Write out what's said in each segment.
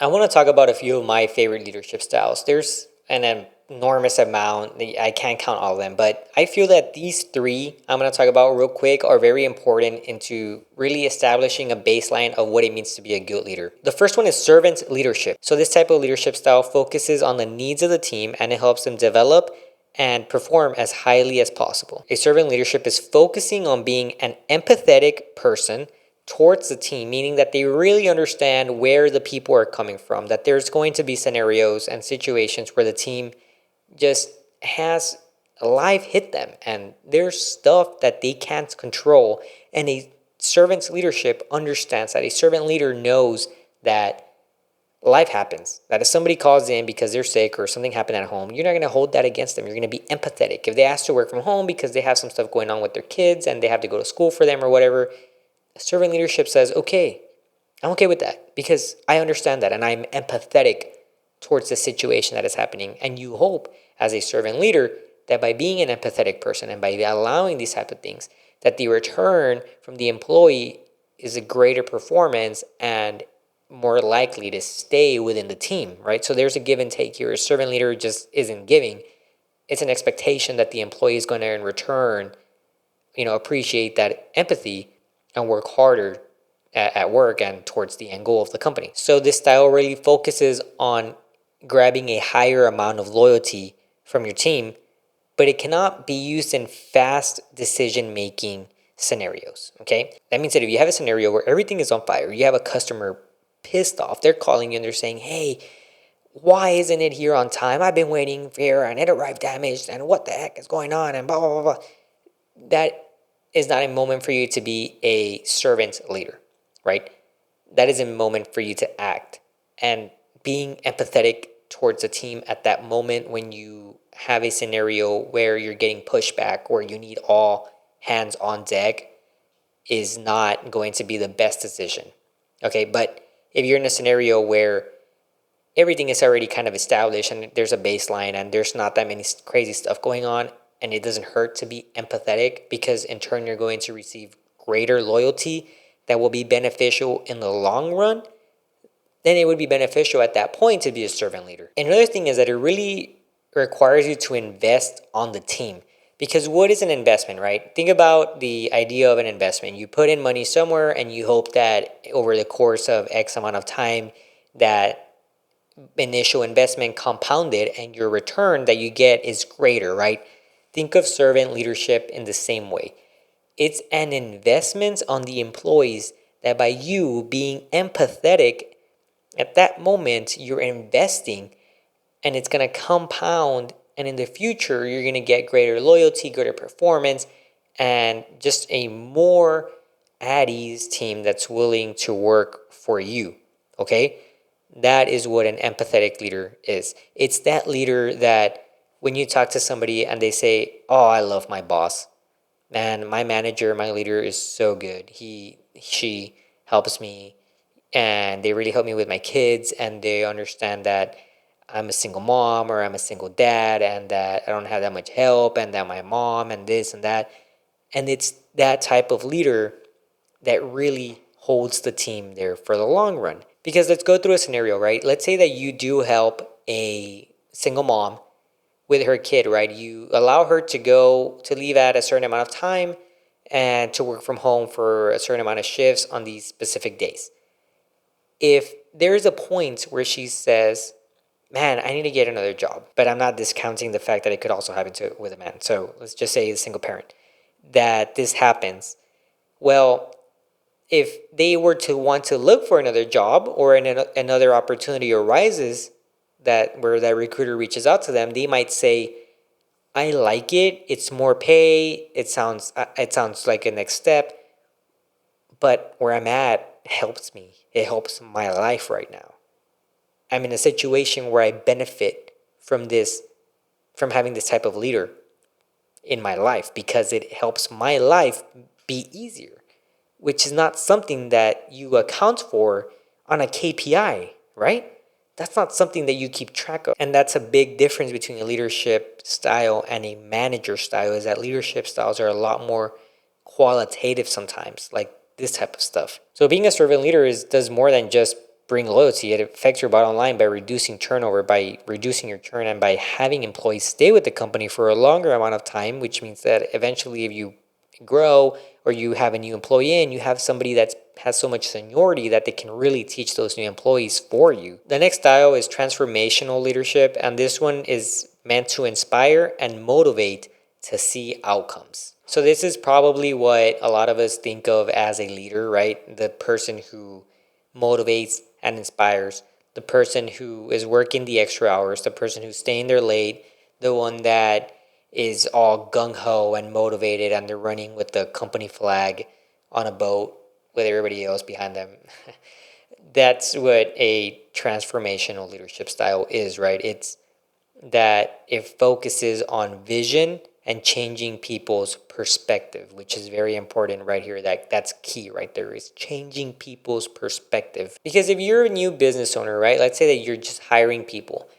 I want to talk about a few of my favorite leadership styles. There's an enormous amount. I can't count all of them, but I feel that these three I'm going to talk about real quick are very important into really establishing a baseline of what it means to be a good leader. The first one is servant leadership. So this type of leadership style focuses on the needs of the team and it helps them develop and perform as highly as possible. A servant leadership is focusing on being an empathetic person towards the team, meaning that they really understand where the people are coming from, that there's going to be scenarios and situations where the team just has life hit them and there's stuff that they can't control. And a servant's leadership understands that. A servant leader knows that life happens, that if somebody calls in because they're sick or something happened at home, you're not going to hold that against them. You're going to be empathetic. If they ask to work from home because they have some stuff going on with their kids and they have to go to school for them or whatever, servant leadership says, okay, I'm okay with that because I understand that and I'm empathetic towards the situation that is happening. And you hope as a servant leader that by being an empathetic person and by allowing these type of things, that the return from the employee is a greater performance and more likely to stay within the team, right? So there's a give and take here. A servant leader just isn't giving. It's an expectation that the employee is going to in return, appreciate that empathy and work harder at work and towards the end goal of the company. So this style really focuses on grabbing a higher amount of loyalty from your team, but it cannot be used in fast decision-making scenarios, okay? That means that if you have a scenario where everything is on fire, you have a customer pissed off, they're calling you and they're saying, hey, why isn't it here on time? I've been waiting here and it arrived damaged and what the heck is going on and blah, blah, blah, blah. That is not a moment for you to be a servant leader, right? That is a moment for you to act. And being empathetic towards the team at that moment when you have a scenario where you're getting pushback or you need all hands on deck is not going to be the best decision. Okay, but if you're in a scenario where everything is already kind of established and there's a baseline and there's not that many crazy stuff going on, and it doesn't hurt to be empathetic because in turn you're going to receive greater loyalty that will be beneficial in the long run, then it would be beneficial at that point to be a servant leader. Another thing is that it really requires you to invest on the team. Because what is an investment, right? Think about the idea of an investment. You put in money somewhere and you hope that over the course of X amount of time that initial investment compounded and your return that you get is greater, right? Think of servant leadership in the same way. It's an investment on the employees that by you being empathetic at that moment, you're investing and it's going to compound. And in the future, you're going to get greater loyalty, greater performance, and just a more at ease team that's willing to work for you. Okay? That is what an empathetic leader is. It's that leader that when you talk to somebody and they say, oh, I love my boss. Man, my manager, my leader is so good. She helps me and they really help me with my kids and they understand that I'm a single mom or I'm a single dad and that I don't have that much help and that my mom and this and that. And it's that type of leader that really holds the team there for the long run. Because let's go through a scenario, right? Let's say that you do help a single mom with her kid, right? You allow her to leave at a certain amount of time and to work from home for a certain amount of shifts on these specific days. If there is a point where she says, man, I need to get another job, but I'm not discounting the fact that it could also happen with a man. So let's just say a single parent, that this happens. Well, if they were to want to look for another job or another opportunity arises where that recruiter reaches out to them, they might say, I like it. It's more pay. It sounds like a next step. But where I'm at helps me. It helps my life right now. I'm in a situation where I benefit from having this type of leader in my life because it helps my life be easier, which is not something that you account for on a KPI, right? That's not something that you keep track of. And that's a big difference between a leadership style and a manager style, is that leadership styles are a lot more qualitative sometimes, like this type of stuff. So being a servant leader does more than just bring loyalty. It affects your bottom line by reducing turnover, by reducing your churn, and by having employees stay with the company for a longer amount of time, which means that eventually if you grow or you have a new employee and you have somebody that has so much seniority that they can really teach those new employees for you. The next style is transformational leadership, and this one is meant to inspire and motivate to see outcomes. So this is probably what a lot of us think of as a leader, right? The person who motivates and inspires, the person who is working the extra hours, the person who's staying there late, the one that is all gung-ho and motivated and they're running with the company flag on a boat with everybody else behind them. That's what a transformational leadership style is, right? It's that it focuses on vision and changing people's perspective, which is very important right here. That's key right there, is changing people's perspective. Because if you're a new business owner, right, let's say that you're just hiring people,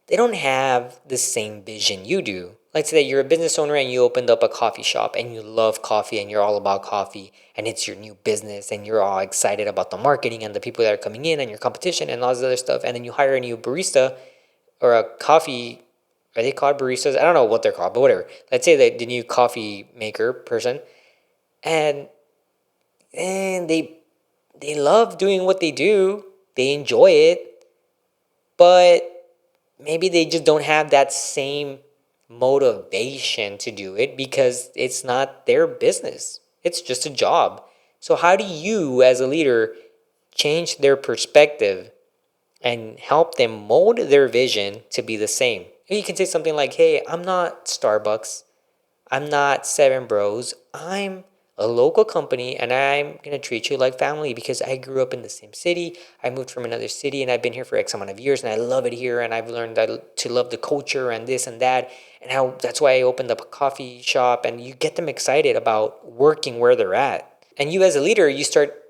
they don't have the same vision you do. Let's say that you're a business owner and you opened up a coffee shop and you love coffee and you're all about coffee and it's your new business and you're all excited about the marketing and the people that are coming in and your competition and all this other stuff. And then you hire a new barista or a coffee, are they called baristas? I don't know what they're called, but whatever. Let's say that the new coffee maker person, and they love doing what they do. They enjoy it, but maybe they just don't have that same motivation to do it because it's not their business. It's just a job. So how do you as a leader change their perspective and help them mold their vision to be the same? You can say something like, hey, I'm not Starbucks. I'm not Seven Bros. I'm a local company and I'm going to treat you like family because I grew up in the same city. I moved from another city and I've been here for X amount of years and I love it here and I've learned to love the culture and this and that and how that's why I opened up a coffee shop, and you get them excited about working where they're at. And you as a leader, you start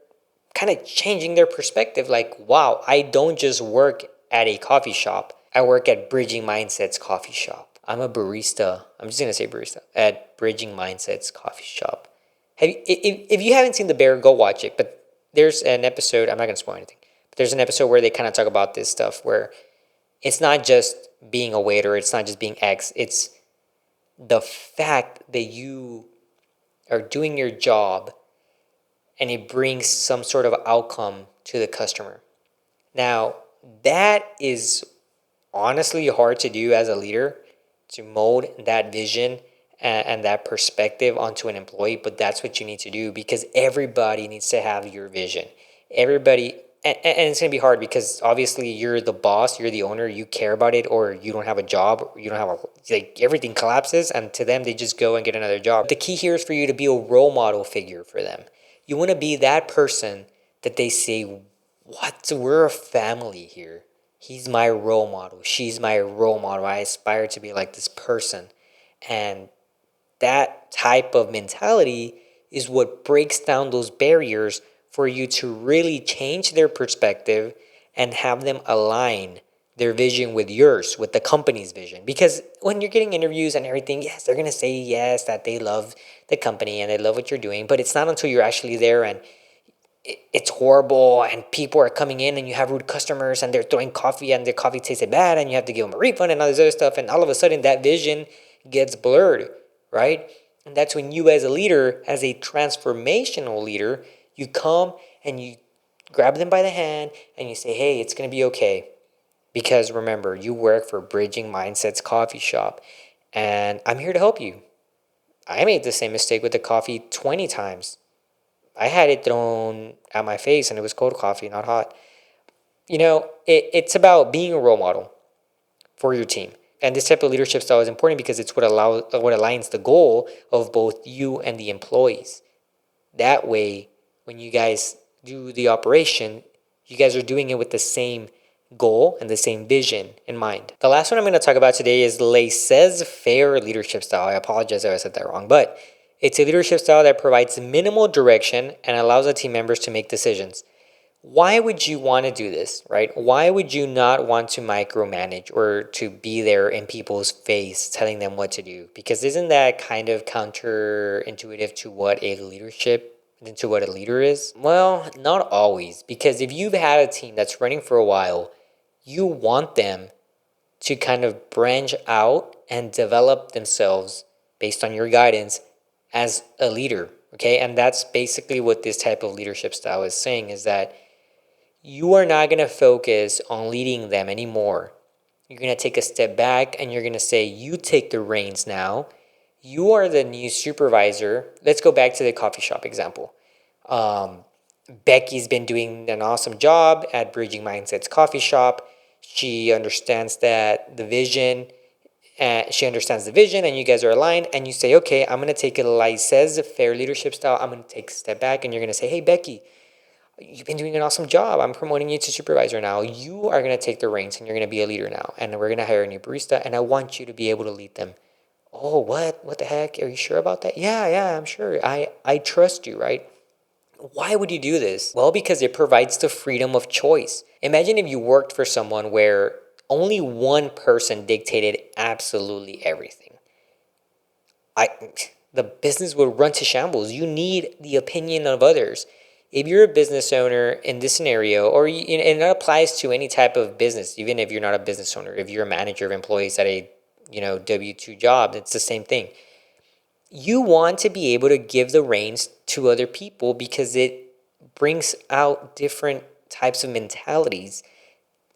kind of changing their perspective like, wow, I don't just work at a coffee shop. I work at Bridging Mindsets coffee shop. I'm a barista. I'm just going to say barista at Bridging Mindsets coffee shop. If you haven't seen The Bear, go watch it. But there's an episode, I'm not going to spoil anything, but there's an episode where they kind of talk about this stuff where it's not just being a waiter, it's not just being X, it's the fact that you are doing your job and it brings some sort of outcome to the customer. Now, that is honestly hard to do as a leader, to mold that vision and that perspective onto an employee, but that's what you need to do because everybody needs to have your vision. Everybody, and it's going to be hard because obviously you're the boss, you're the owner, you care about it, or you don't have a job, you don't have like everything collapses, and to them they just go and get another job. The key here is for you to be a role model figure for them. You want to be that person that they say, what, we're a family here. He's my role model. She's my role model. I aspire to be like this person. And that type of mentality is what breaks down those barriers for you to really change their perspective and have them align their vision with yours, with the company's vision. Because when you're getting interviews and everything, yes, they're going to say yes, that they love the company and they love what you're doing. But it's not until you're actually there and it's horrible and people are coming in and you have rude customers and they're throwing coffee and their coffee tasted bad and you have to give them a refund and all this other stuff, and all of a sudden that vision gets blurred, right? And that's when you as a leader, as a transformational leader, you come and you grab them by the hand and you say, hey, it's going to be okay. Because remember, you work for Bridging Mindsets coffee shop and I'm here to help you. I made the same mistake with the coffee 20 times. I had it thrown at my face and it was cold coffee, not hot. You know, it's about being a role model for your team. And this type of leadership style is important because it's what aligns the goal of both you and the employees. That way, when you guys do the operation, you guys are doing it with the same goal and the same vision in mind. The last one I'm going to talk about today is laissez-faire leadership style. I apologize if I said that wrong, but it's a leadership style that provides minimal direction and allows the team members to make decisions. Why would you want to do this, right? Why would you not want to micromanage or to be there in people's face telling them what to do? Because isn't that kind of counterintuitive to what a leadership into what a leader is? Well, not always, because if you've had a team that's running for a while, you want them to kind of branch out and develop themselves based on your guidance as a leader. Okay, and that's basically what this type of leadership style is saying, is that you are not going to focus on leading them anymore. You're going to take a step back and you're going to say, you take the reins now. You are the new supervisor. Let's go back to the coffee shop example. Becky's been doing an awesome job at Bridging Mindsets Coffee Shop. She understands that the vision, and you guys are aligned, and you say, okay, I'm going to take a laissez-faire leadership style. I'm going to take a step back, and you're going to say, hey, Becky, you've been doing an awesome job. I'm promoting you to supervisor now. You are going to take the reins, and you're going to be a leader now, and we're going to hire a new barista, and I want you to be able to lead them. Oh, what the heck? Are you sure about that? Yeah, I'm sure. I trust you, right? Why would you do this? Well, because it provides the freedom of choice. Imagine if you worked for someone where only one person dictated absolutely everything. The business would run to shambles. You need the opinion of others. If you're a business owner in this scenario, and it applies to any type of business, even if you're not a business owner, if you're a manager of employees at a W-2 job, it's the same thing. You want to be able to give the reins to other people because it brings out different types of mentalities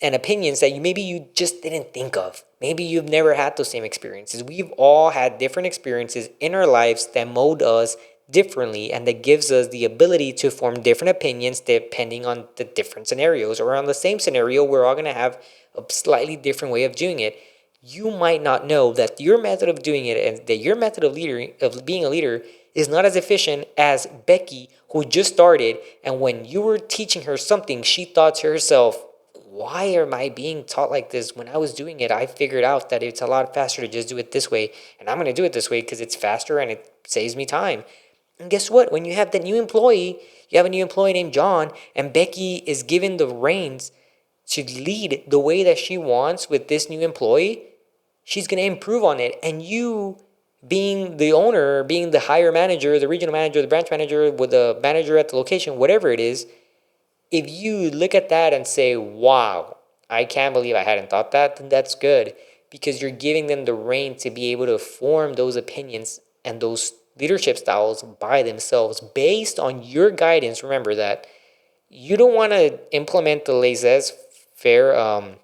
and opinions that maybe you just didn't think of. Maybe you've never had those same experiences. We've all had different experiences in our lives that mold us differently, and that gives us the ability to form different opinions depending on the different scenarios. Or on the same scenario, we're all going to have a slightly different way of doing it. You might not know that your method of doing it and that your method of being a leader is not as efficient as Becky, who just started, and when you were teaching her something, she thought to herself, why am I being taught like this? When I was doing it, I figured out that it's a lot faster to just do it this way, and I'm going to do it this way because it's faster and it saves me time. And guess what? When you have the new employee, you have a new employee named John, and Becky is given the reins to lead the way that she wants with this new employee, she's going to improve on it. And you, being the owner, being the higher manager, the regional manager, the branch manager, with the manager at the location, whatever it is, if you look at that and say, wow, I can't believe I hadn't thought that, then that's good, because you're giving them the rein to be able to form those opinions and those leadership styles by themselves based on your guidance. Remember that you don't want to implement the laissez-faire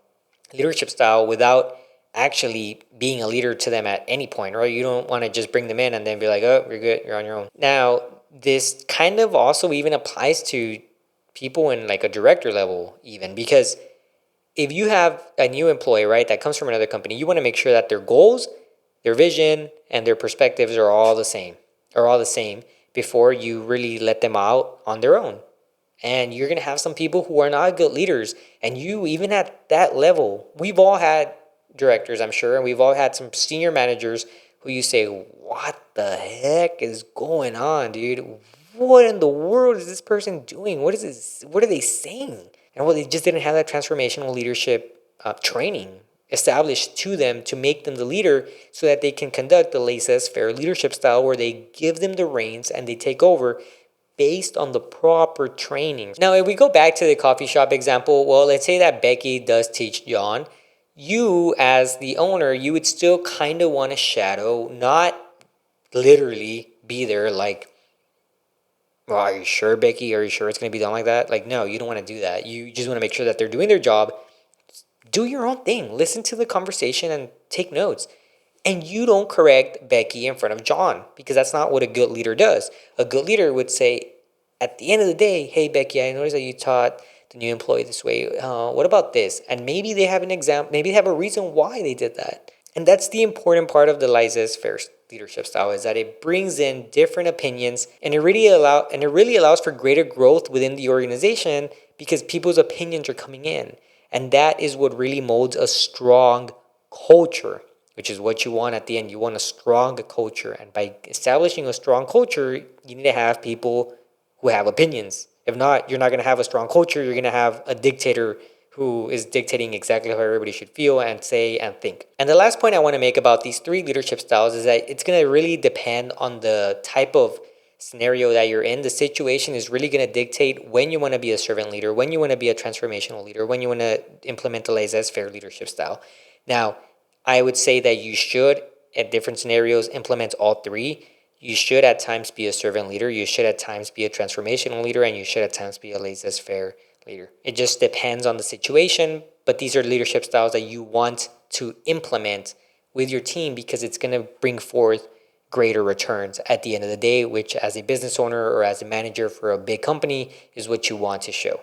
leadership style without actually being a leader to them at any point, right? You don't want to just bring them in and then be like, oh, you're good, you're on your own. Now, this kind of also even applies to people in like a director level even, because if you have a new employee, right, that comes from another company, you want to make sure that their goals, their vision, and their perspectives are all the same, before you really let them out on their own. And you're going to have some people who are not good leaders. And you, even at that level, we've all had directors, I'm sure, and we've all had some senior managers who you say, what the heck is going on, dude? What in the world is this person doing? What is this? What are they saying? And well, they just didn't have that transformational leadership training established to them to make them the leader, so that they can conduct the laissez-faire leadership style, where they give them the reins and they take over based on the proper training. Now, if we go back to the coffee shop example, well, let's say that Becky does teach John. You, as the owner, you would still kind of want to shadow, not literally be there like, well, are you sure, Becky? Are you sure it's going to be done like that? Like, no, you don't want to do that. You just want to make sure that they're doing their job. Do your own thing. Listen to the conversation and take notes. And you don't correct Becky in front of John, because that's not what a good leader does. A good leader would say, at the end of the day, hey, Becky, I noticed that you taught the new employee this way. What about this? And maybe they have an example, maybe they have a reason why they did that. And that's the important part of the laissez-faire leadership style, is that it brings in different opinions, and it really allows for greater growth within the organization, because people's opinions are coming in. And that is what really molds a strong culture, which is what you want at the end. You want a strong culture. And by establishing a strong culture, you need to have people who have opinions. If not, you're not going to have a strong culture. You're going to have a dictator who is dictating exactly how everybody should feel and say and think. And the last point I want to make about these three leadership styles is that it's going to really depend on the type of scenario that you're in, the situation is really going to dictate when you want to be a servant leader, when you want to be a transformational leader, when you want to implement the laissez-faire leadership style. Now, I would say that you should, at different scenarios, implement all three. You should at times be a servant leader, you should at times be a transformational leader, and you should at times be a laissez-faire leader. It just depends on the situation, but these are leadership styles that you want to implement with your team because it's going to bring forth greater returns at the end of the day, which as a business owner or as a manager for a big company is what you want to show.